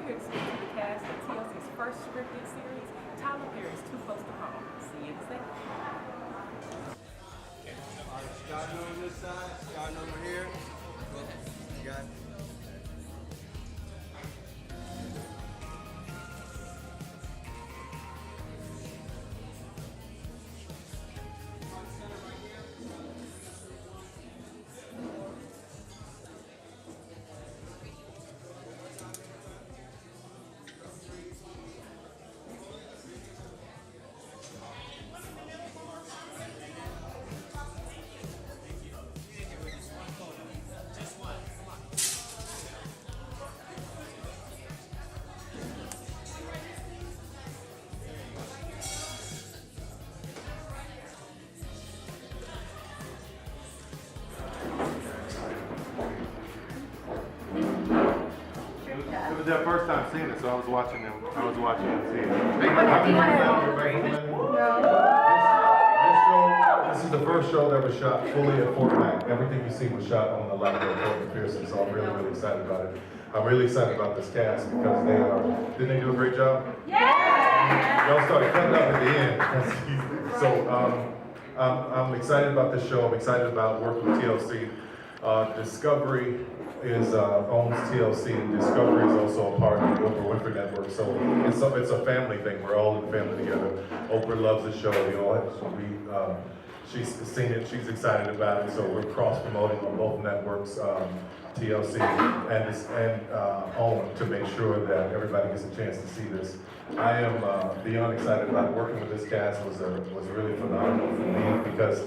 we're here to speak to the cast of TLC's first scripted series, Tyler Perry's Too Close to Home. See you in a second. Alright, starting on this side, starting over here. You got it. It was their first time seeing it, so I was watching them see it. This is the first show that was shot fully at Fort Mac. Everything you see was shot on the land of Fort McPherson, so I'm really excited about it. I'm really excited about this cast because didn't they do a great job? Yeah! Y'all started cutting up at the end. So I'm excited about this show. I'm excited about working with TLC. Discovery owns TLC, and Discovery is also a part of the Oprah Winfrey Network. So it's a family thing. We're all in the family together. Oprah loves the show. She's seen it. She's excited about it. So we're cross promoting on both networks, TLC and OWN, to make sure that everybody gets a chance to see this. I am beyond excited about working with this cast. Was really phenomenal for me because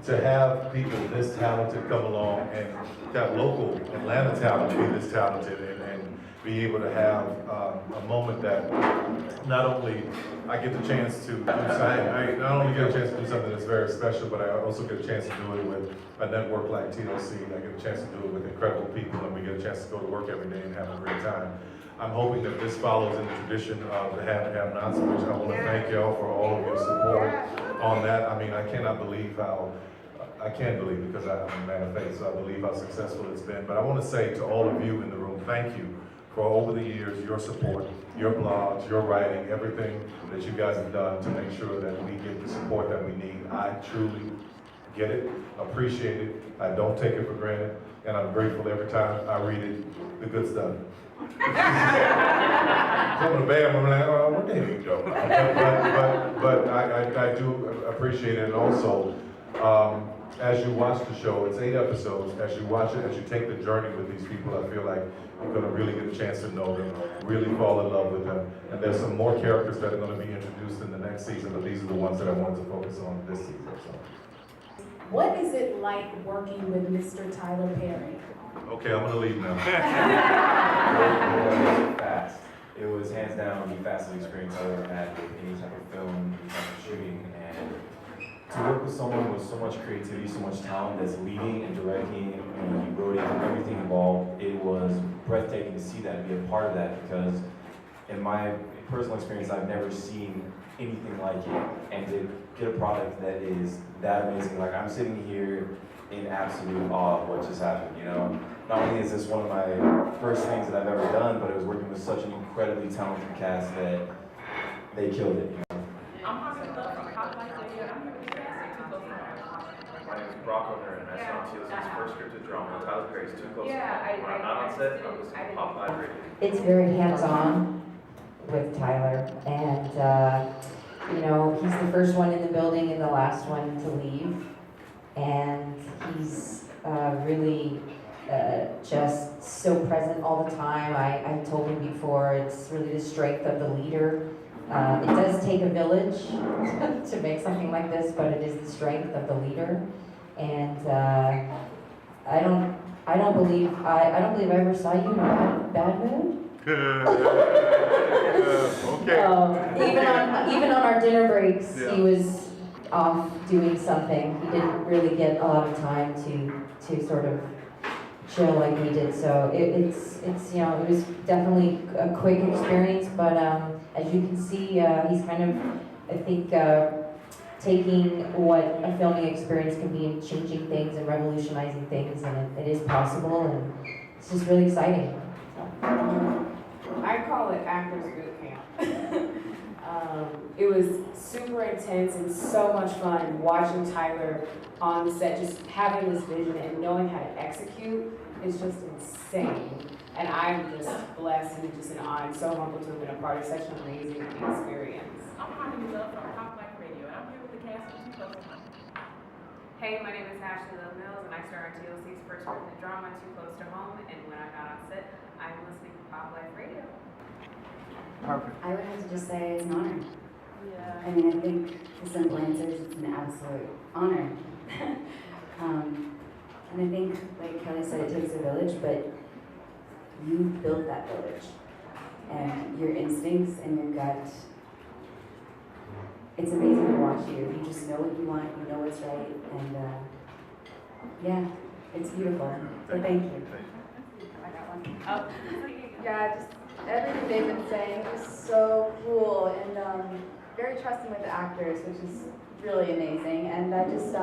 to have people this talented come along and that local Atlanta talent be this talented and be able to have a moment that not only I get the chance to do something, I not only get a chance to do something that's very special, but I also get a chance to do it with a network like TLC. I get a chance to do it with incredible people, and we get a chance to go to work every day and have a great time. I'm hoping that this follows in the tradition of the have and have-nots, which I want to thank y'all for all of your support on that. I mean, I can't believe because I'm a man of faith, so I believe how successful it's been. But I want to say to all of you in the room, thank you for over the years, your support, your blogs, your writing, everything that you guys have done to make sure that we get the support that we need. I truly get it, appreciate it, I don't take it for granted, and I'm grateful every time I read it, the good stuff. Some of the bad, I'm like, oh, what the hell you doing? But I do appreciate it, and also, as you watch the show, it's 8 episodes. As you watch it, as you take the journey with these people, I feel like you're going to really get a chance to know them, really fall in love with them. And there's some more characters that are going to be introduced in the next season, but these are the ones that I wanted to focus on this season. So. What is it like working with Mr. Tyler Perry? Okay, I'm going to leave now. Fast. It was hands down the fastest experience I ever had with any type of film, any type of shooting, and to work with someone with so much creativity, so much talent that's leading and directing, and he wrote it, everything involved, it was breathtaking to see that and be a part of that, because in my personal experience, I've never seen anything like it, and to get a product that is that amazing, like I'm sitting here in absolute awe of what just happened, you know? Not only is this one of my first things that I've ever done, but it was working with such an incredibly talented cast that they killed it, you know? I'm Harmoniously from popculture. I'm here with the cast of Too Close to Home. My name is O Hurn, and I saw TLC's first scripted drama, Tyler Perry's Too Close to Home. Yeah, When I'm not on set, I'm listening to popculture. It's very hands-on with Tyler, and you know, he's the first one in the building and the last one to leave, and he's really just so present all the time. I told him before, it's really the strength of the leader. It does take a village to make something like this, but it is the strength of the leader, and I don't believe I ever saw you in a bad mood. Okay. Even on our dinner breaks, he was off doing something. He didn't really get a lot of time to sort of chill like we did. So it's you know, it was definitely a quick experience, but as you can see, he's kind of, I think, taking what a filming experience can be and changing things and revolutionizing things, and it is possible, and it's just really exciting. I call it actors boot camp. It was super intense and so much fun watching Tyler on the set, just having this vision and knowing how to execute is just insane. And I'm just blessed and just in awe and so humbled to have been a part of such an amazing experience. I'm HarmonioususCEO from popculture, and I'm here with the cast of Too Close to Home. Hey, my name is Ashley Love Mills, and I star in TLC's first scripted drama, Too Close to Home. And when I'm not on set, I'm listening to Pop Life Radio. Perfect. I would have to just say it's an honor. Yeah. I mean, I think for simple answers, it's an absolute honor. And I think, like Kelly said, it takes a village, but you built that village. And your instincts and your gut, it's amazing to watch you. You just know what you want, you know what's right, and yeah, it's beautiful. So thank you. I got one. Oh. Yeah, just everything they've been saying is so cool and very trusting with the actors, which is really amazing. And I just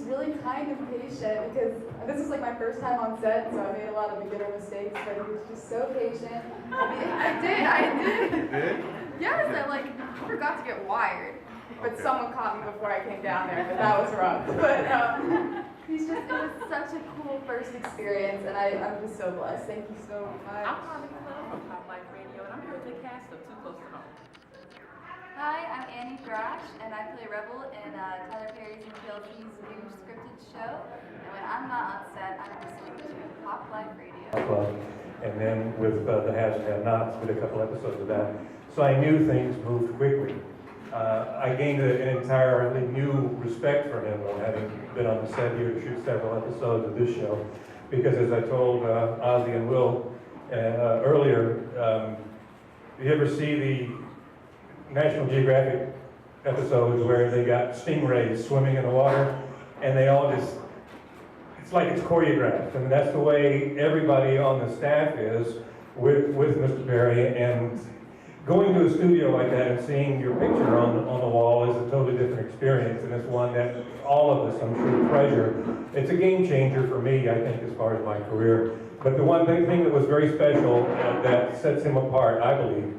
really kind and patient because this is like my first time on set, so I made a lot of beginner mistakes, but he was just so patient. I did. You did? Yes, I forgot to get wired, but someone caught me before I came down there, but that was rough. But it was such a cool first experience, and I'm just so blessed. Thank you so much. I'm HarmoniousCEO from Pop Life Radio, and I'm here with the cast of Too Close to Home. Hi, I'm Annie Thrash, and I play Rebel in Tyler Perry's and TLC's new scripted show. And when I'm not on set, I'm listening to Pop Life Radio. And then with the Haves and Have-Nots, we did a couple episodes of that. So I knew things moved quickly. I gained an entirely new respect for him, having been on the set here to shoot several episodes of this show. Because as I told Ozzy and Will earlier, you ever see the National Geographic episodes where they got stingrays swimming in the water, and they all just, it's like it's choreographed, and that's the way everybody on the staff is with Mr. Perry. And going to a studio like that and seeing your picture on the wall is a totally different experience, and it's one that all of us, I'm sure, treasure. It's a game changer for me, I think, as far as my career. But the one thing that was very special that sets him apart, I believe,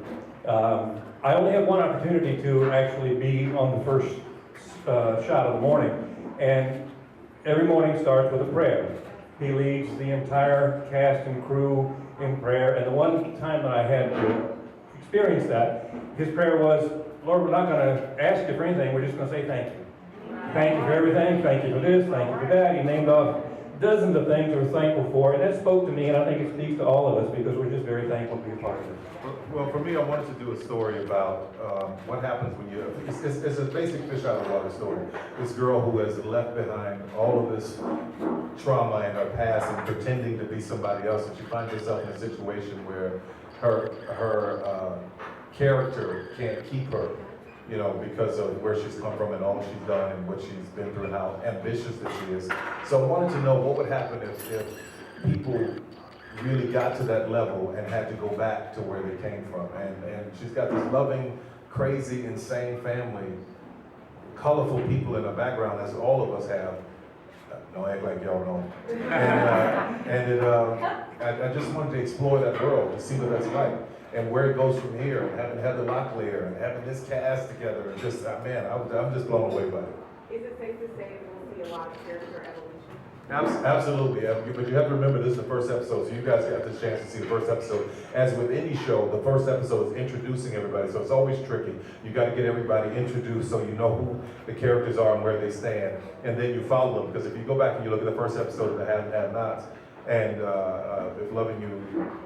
I only have one opportunity to actually be on the first shot of the morning, and every morning starts with a prayer. He leads the entire cast and crew in prayer, and the one time that I had to experience that, his prayer was, Lord, we're not going to ask you for anything, we're just going to say thank you. Thank you for everything, thank you for this, thank you for that. He named off dozens of things we're thankful for, and that spoke to me, and I think it speaks to all of us because we're just very thankful to be a part of it. Well, for me, I wanted to do a story about what happens when you, it's a basic fish out of water story. This girl who has left behind all of this trauma in her past and pretending to be somebody else, and she finds herself in a situation where her character can't keep her, you know, because of where she's come from and all she's done and what she's been through and how ambitious that she is. So I wanted to know what would happen if people really got to that level and had to go back to where they came from. And she's got this loving, crazy, insane family, colorful people in her background, as all of us have. Don't act like y'all know. I just wanted to explore that world, to see what that's like, and where it goes from here, and having Heather Locklear, and having this cast together, and just, man, I'm just blown away by it. Is it safe to say we'll see a lot of character evolution? Absolutely, but you have to remember this is the first episode, so you guys got the chance to see the first episode. As with any show, the first episode is introducing everybody, so it's always tricky. You got to get everybody introduced so you know who the characters are and where they stand, and then you follow them. Because if you go back and you look at the first episode of the Have-Nots, and If Loving You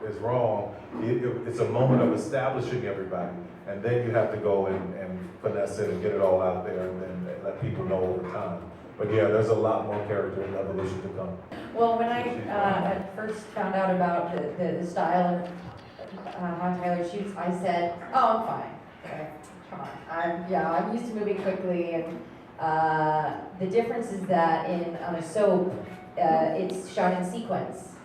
Is Wrong, it's a moment of establishing everybody, and then you have to go and finesse it and get it all out there, and then let people know over time. But yeah, there's a lot more character and evolution to come. Well, when I at first found out about the style of how Tyler shoots, I said, "Oh, I'm fine. Okay, come on. I'm used to moving quickly." And the difference is that on a soap, it's shot in sequence.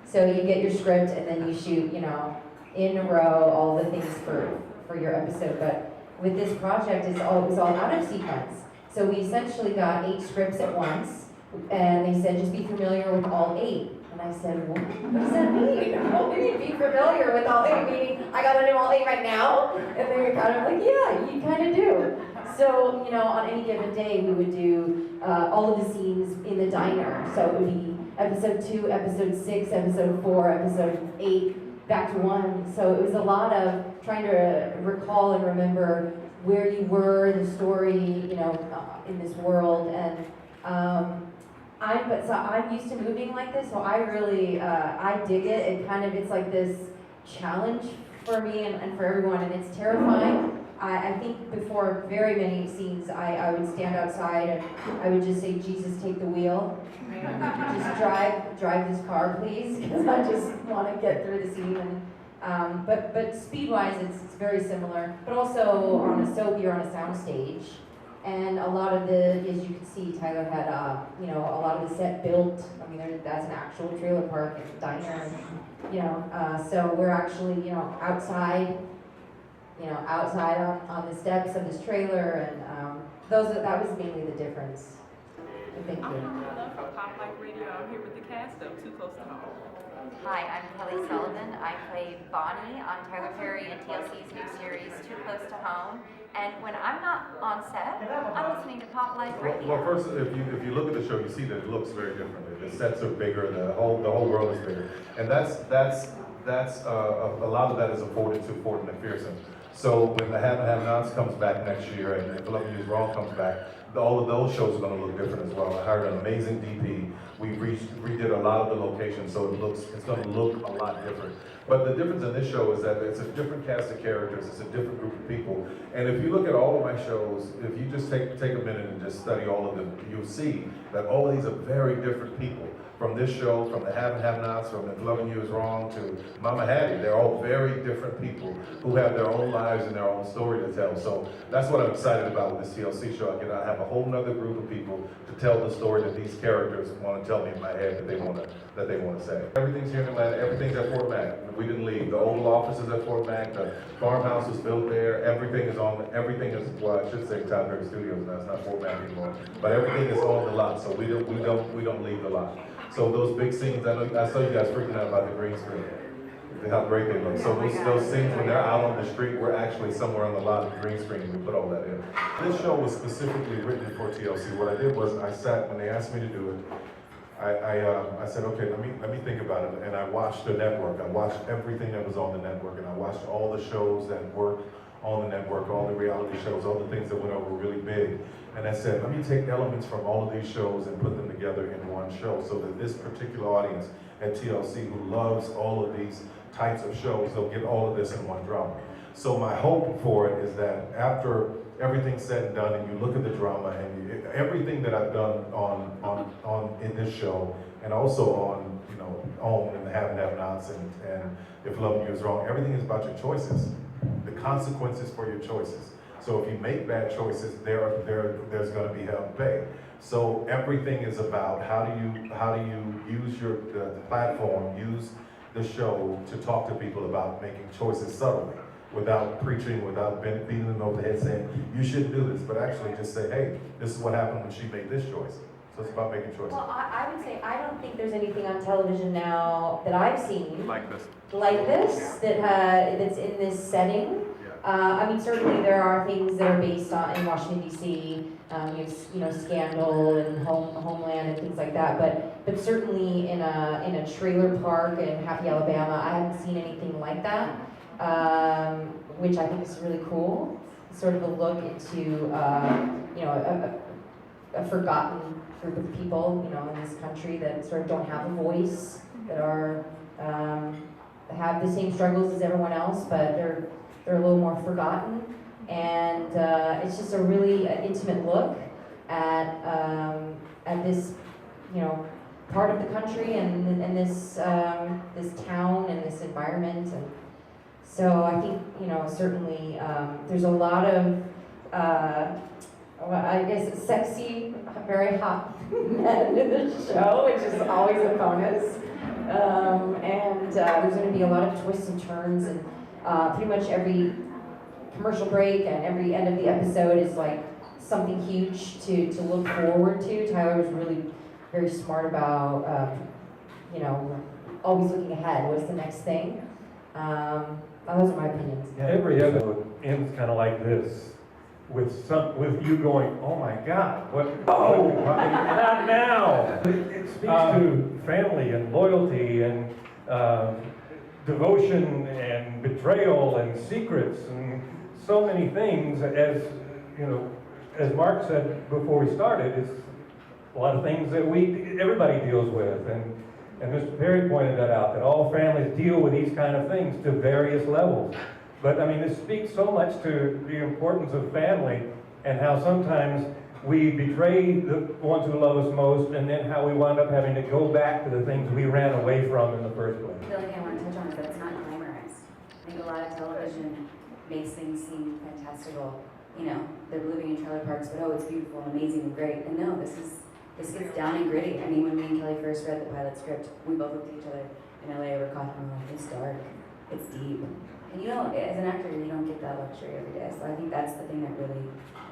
So you get your script and then you shoot, in a row all the things for your episode. But with this project, it was all out of sequence. So we essentially got 8 scripts at once, And they said, just be familiar with all 8. And I said, what does that mean? What do you mean, be familiar with all 8? Meaning, I gotta know all 8 right now? And they were kind of like, yeah, you kind of do. So, you know, on any given day, we would do all of the scenes in the diner. So it would be episode 2, episode 6, episode 4, episode 8, back to 1. So it was a lot of trying to recall and remember where you were, the story, you know, in this world. And I'm used to moving like this, so I really, I dig it. It's like this challenge for me and for everyone, and it's terrifying. I think before very many scenes, I would stand outside and I would just say, Jesus, take the wheel. Just drive this car, please, because I just want to get through the scene. And, but speed-wise, it's very similar. But also on a soap, you're on a soundstage. And a lot of as you can see, Tyler had, you know, a lot of the set built. I mean, that's an actual trailer park and diner, and, you know, so we're actually, you know, outside on the steps of this trailer, and that was mainly the difference. Thank you. I'm Love for Pop Life Radio. I'm here with the cast of Too Close to Home. Hi, I'm Kelly Sullivan. I play Bonnie on Tyler Perry and TLC's new series, Too Close to Home. And when I'm not on set, I'm listening to Pop Life Radio. Well, first, if you look at the show, you see that it looks very different. The sets are bigger. The whole world is bigger, and that's a lot of that is afforded to Fort McPherson. So when the Have and Have-Nots comes back next year, and If 11 Years Wrong comes back, all of those shows are going to look different as well. I hired an amazing DP. We redid a lot of the locations, so it's going to look a lot different. But the difference in this show is that it's a different cast of characters, it's a different group of people. And if you look at all of my shows, if you just take a minute and just study all of them, you'll see that all of these are very different people. From this show, from the Have and Have-Nots, from If 11 Years Wrong to Mama Hattie, they're all very different people who have their own lives and their own story to tell. So that's what I'm excited about with this TLC show. I have a whole nother group of people to tell the story that these characters want to tell me in my head that they want to say. Everything's here in Atlanta. Everything's at Fort Mac. We didn't leave. The Oval Office is at Fort Mac. The farmhouse was built there. Everything is, well, I should say Tyler Perry Studios now. It's not Fort Mac anymore. But everything is on the lot, so we don't leave the lot. So those big scenes, I saw you guys freaking out about the green screen, how great they look. So those scenes when they're out on the street, we're actually somewhere on the lot of the green screen, we put all that in. This show was specifically written for TLC. What I did was I sat, when they asked me to do it, I said, okay, let me think about it. And I watched the network. I watched everything that was on the network, and I watched all the shows that worked on the network, all the reality shows, all the things that went over really big. And I said, let me take elements from all of these shows and put them together in one show so that this particular audience at TLC who loves all of these types of shows, they'll get all of this in one drama. So my hope for it is that after everything's said and done and you look at the drama and everything that I've done on in this show and also on, you know, OWN and the Have and Have-Nots and If 11 Years Wrong, everything is about your choices, the consequences for your choices. So if you make bad choices, there's going to be hell to pay. So everything is about how do you use the platform, use the show to talk to people about making choices subtly, without preaching, without beating them over the head saying you shouldn't do this, but actually just say, hey, this is what happened when she made this choice. So it's about making choices. Well, I would say I don't think there's anything on television now that I've seen Like this that's in this setting. I mean, certainly there are things that are based on in Washington D.C. You know, Scandal and Homeland and things like that. But certainly in a trailer park in Happy, Alabama, I haven't seen anything like that, which I think is really cool. It's sort of a look into you know a forgotten group of people, you know, in this country that sort of don't have a voice, that are have the same struggles as everyone else, but they're a little more forgotten, and it's just a really intimate look at this, you know, part of the country and this this town and this environment, and so I think, you know, certainly there's a lot of I guess sexy, very hot men in the show, which is always a bonus, and there's going to be a lot of twists and turns and. Pretty much every commercial break and every end of the episode is like something huge to look forward to. Tyler was really very smart about, always looking ahead. What's the next thing? Those are my opinions. Yeah, every episode ends kind of like this, with you going, oh my God, what? Oh, not now. It speaks to family and loyalty and devotion and betrayal and secrets and so many things. As as Mark said before we started, it's a lot of things that everybody deals with, and Mr. Perry pointed that out, that all families deal with these kind of things to various levels. But I mean, this speaks so much to the importance of family and how sometimes we betray the ones who love us most, and then how we wind up having to go back to the things we ran away from in the first place. I feel like I want to touch on is that it's not glamorized. I think a lot of television makes things seem fantastical. They're living in trailer parks, but oh, it's beautiful and amazing and great. And no, this gets down and gritty. I mean, when me and Kelly first read the pilot script, we both looked at each other in LA over coffee and we're like, it's dark, it's deep. And as an actor, you don't get that luxury every day. So I think that's the thing that really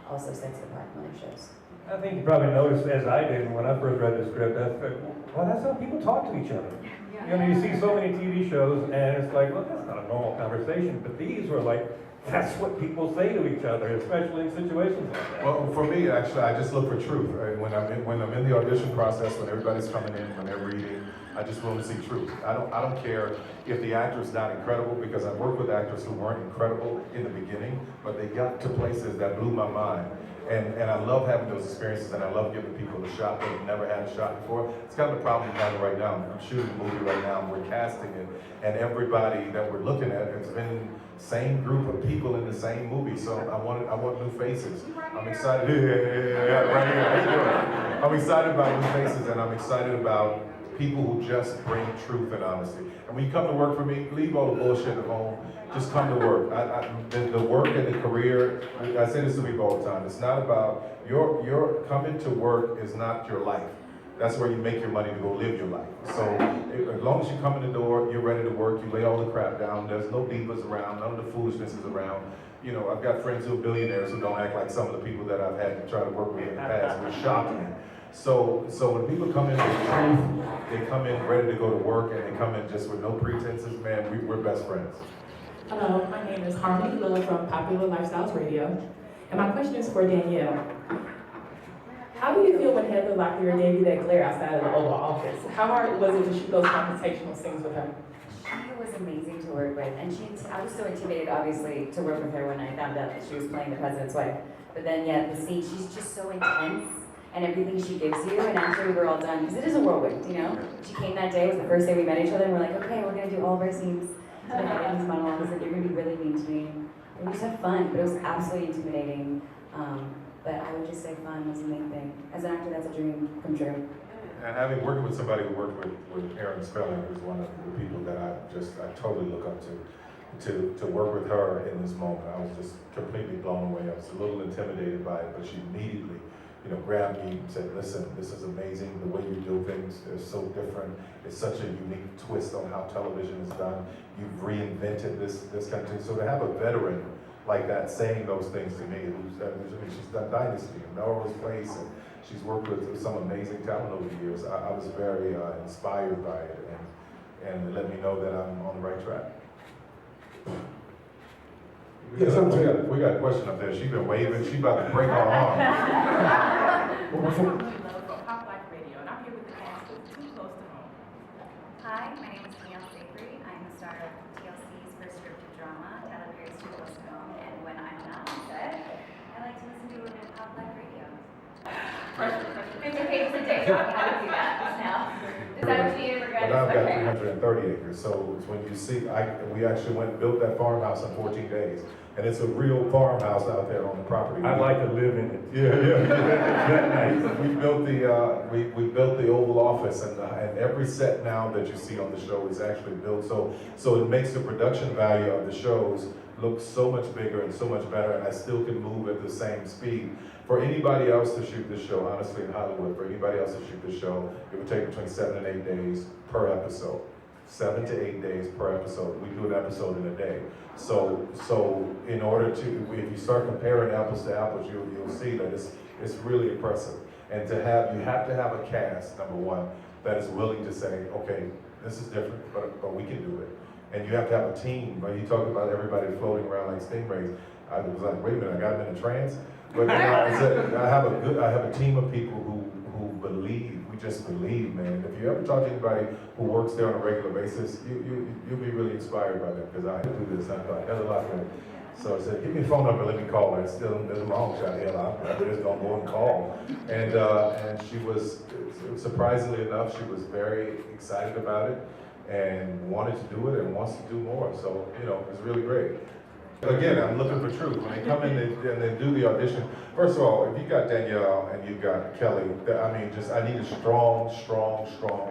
also sets it apart from other shows. I think you probably noticed, as I did when I first read the script, that's how people talk to each other. You see so many TV shows, and it's like, well, that's not a normal conversation. But these were like, that's what people say to each other, especially in situations like that. Well, for me, actually, I just look for truth. Right? When I'm in the audition process, when everybody's coming in, when they're reading, I just want to see truth. I don't care if the actor's not incredible, because I've worked with actors who weren't incredible in the beginning, but they got to places that blew my mind. And I love having those experiences, and I love giving people a shot that have never had a shot before. It's kind of the problem we're having right now. I'm shooting a movie right now, and we're casting it, and everybody that we're looking at has been same group of people in the same movie. So I want new faces. I'm excited. Right here. How you doing? I'm excited about new faces, and I'm excited about people who just bring truth and honesty. And when you come to work for me, leave all the bullshit at home. Just come to work. The work and the career, I say this to people all the time, it's not about, your coming to work is not your life. That's where you make your money to go live your life. So as long as you come in the door, you're ready to work, you lay all the crap down, there's no divas around, none of the foolishness is around. I've got friends who are billionaires who don't act like some of the people that I've had to try to work with in the past. It's shocking. So when people come in with truth, they come in ready to go to work, and they come in just with no pretenses, man, we're best friends. Hello, my name is HarmoniousCEO from Popular Lifestyles Radio, and my question is for Danielle. How do you feel when Heather Locklear gave you that glare outside of the Oval Office? How hard was it to shoot those confrontational scenes with her? She was amazing to work with, and I was so intimidated, obviously, to work with her when I found out that she was playing the president's wife. But then, the scene, she's just so intense, and everything she gives you, and after we were all done, because it is a whirlwind, She came that day, it was the first day we met each other, and we're like, okay, we're gonna do all of our scenes. And these monologues, like, you're gonna be really mean to me. And we just had fun, but it was absolutely intimidating. But I would just say fun was the main thing. As an actor, that's a dream come true. And having worked with somebody who worked with Aaron Spelling, who's one of the people that I totally look up to work with her in this moment, I was just completely blown away. I was a little intimidated by it, but she immediately, grabbed me and said, listen, this is amazing, the way you do things is so different. It's such a unique twist on how television is done. You've reinvented this country. So to have a veteran like that saying those things to me, she's done Dynasty and Melrose Place, and she's worked with some amazing talent over the years. I was very inspired by it, and it let me know that I'm on the right track. We got a question up there. She's been waving. She's about to break her arm. Pop Life Radio, and I'm here with the cast of Too Close to Home. Hi, my name is Danielle Save. I'm the star of TLC's first scripted drama, Tyler Perry's Too Close to Home, and when I'm not on set, I like to listen to a little bit of Pop Life Radio. It's okay to say how to do that just now. Is that what you need to regret? But I've got 330 acres, so when you see, we actually went and built that farmhouse in 14 days. And it's a real farmhouse out there on the property. I'd like to live in it. Yeah. That nice. We built the Oval Office, and every set now that you see on the show is actually built. So it makes the production value of the shows look so much bigger and so much better, and I still can move at the same speed. For anybody else to shoot this show, honestly, in Hollywood, for anybody else to shoot this show, it would take between 7 and 8 days per episode. 7 to 8 days per episode. We do an episode in a day. So in order to, if you start comparing apples to apples, you'll see that it's really impressive. And you have to have a cast, number one, that is willing to say, okay, this is different, but we can do it. And you have to have a team. When you talk about everybody floating around like stingrays, I was like, wait a minute, I got them in a trance. But you know, I said, I have a team of people who believe. We just believe, man. If you ever talk to anybody who works there on a regular basis, you'll be really inspired by them, because I do this. I got a lot of them. So I said, give me a phone number, let me call her. It's still, there's a long shot here. I'm just gonna go and call. And she was, surprisingly enough, she was very excited about it and wanted to do it and wants to do more. So, you know, it's really great. Again, I'm looking for truth. When they come in and they do the audition, first of all, if you got Danielle and you got Kelly, I mean, I need strong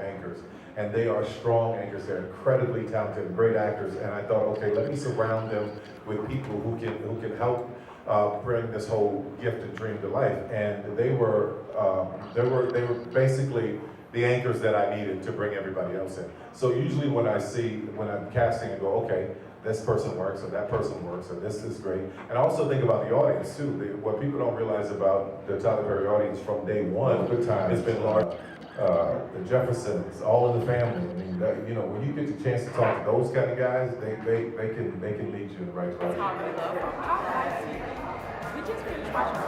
anchors. And they are strong anchors. They're incredibly talented, great actors. And I thought, okay, let me surround them with people who can help bring this whole gift and dream to life. And they were basically the anchors that I needed to bring everybody else in. So usually when I'm casting, I go, okay, this person works, or that person works, or this is great. And I also think about the audience too. What people don't realize about the Tyler Perry audience from day one, it's been large. The Jeffersons, All in the Family. I mean, you know, when you get the chance to talk to those kind of guys, they can lead you in the right direction. We just finished watching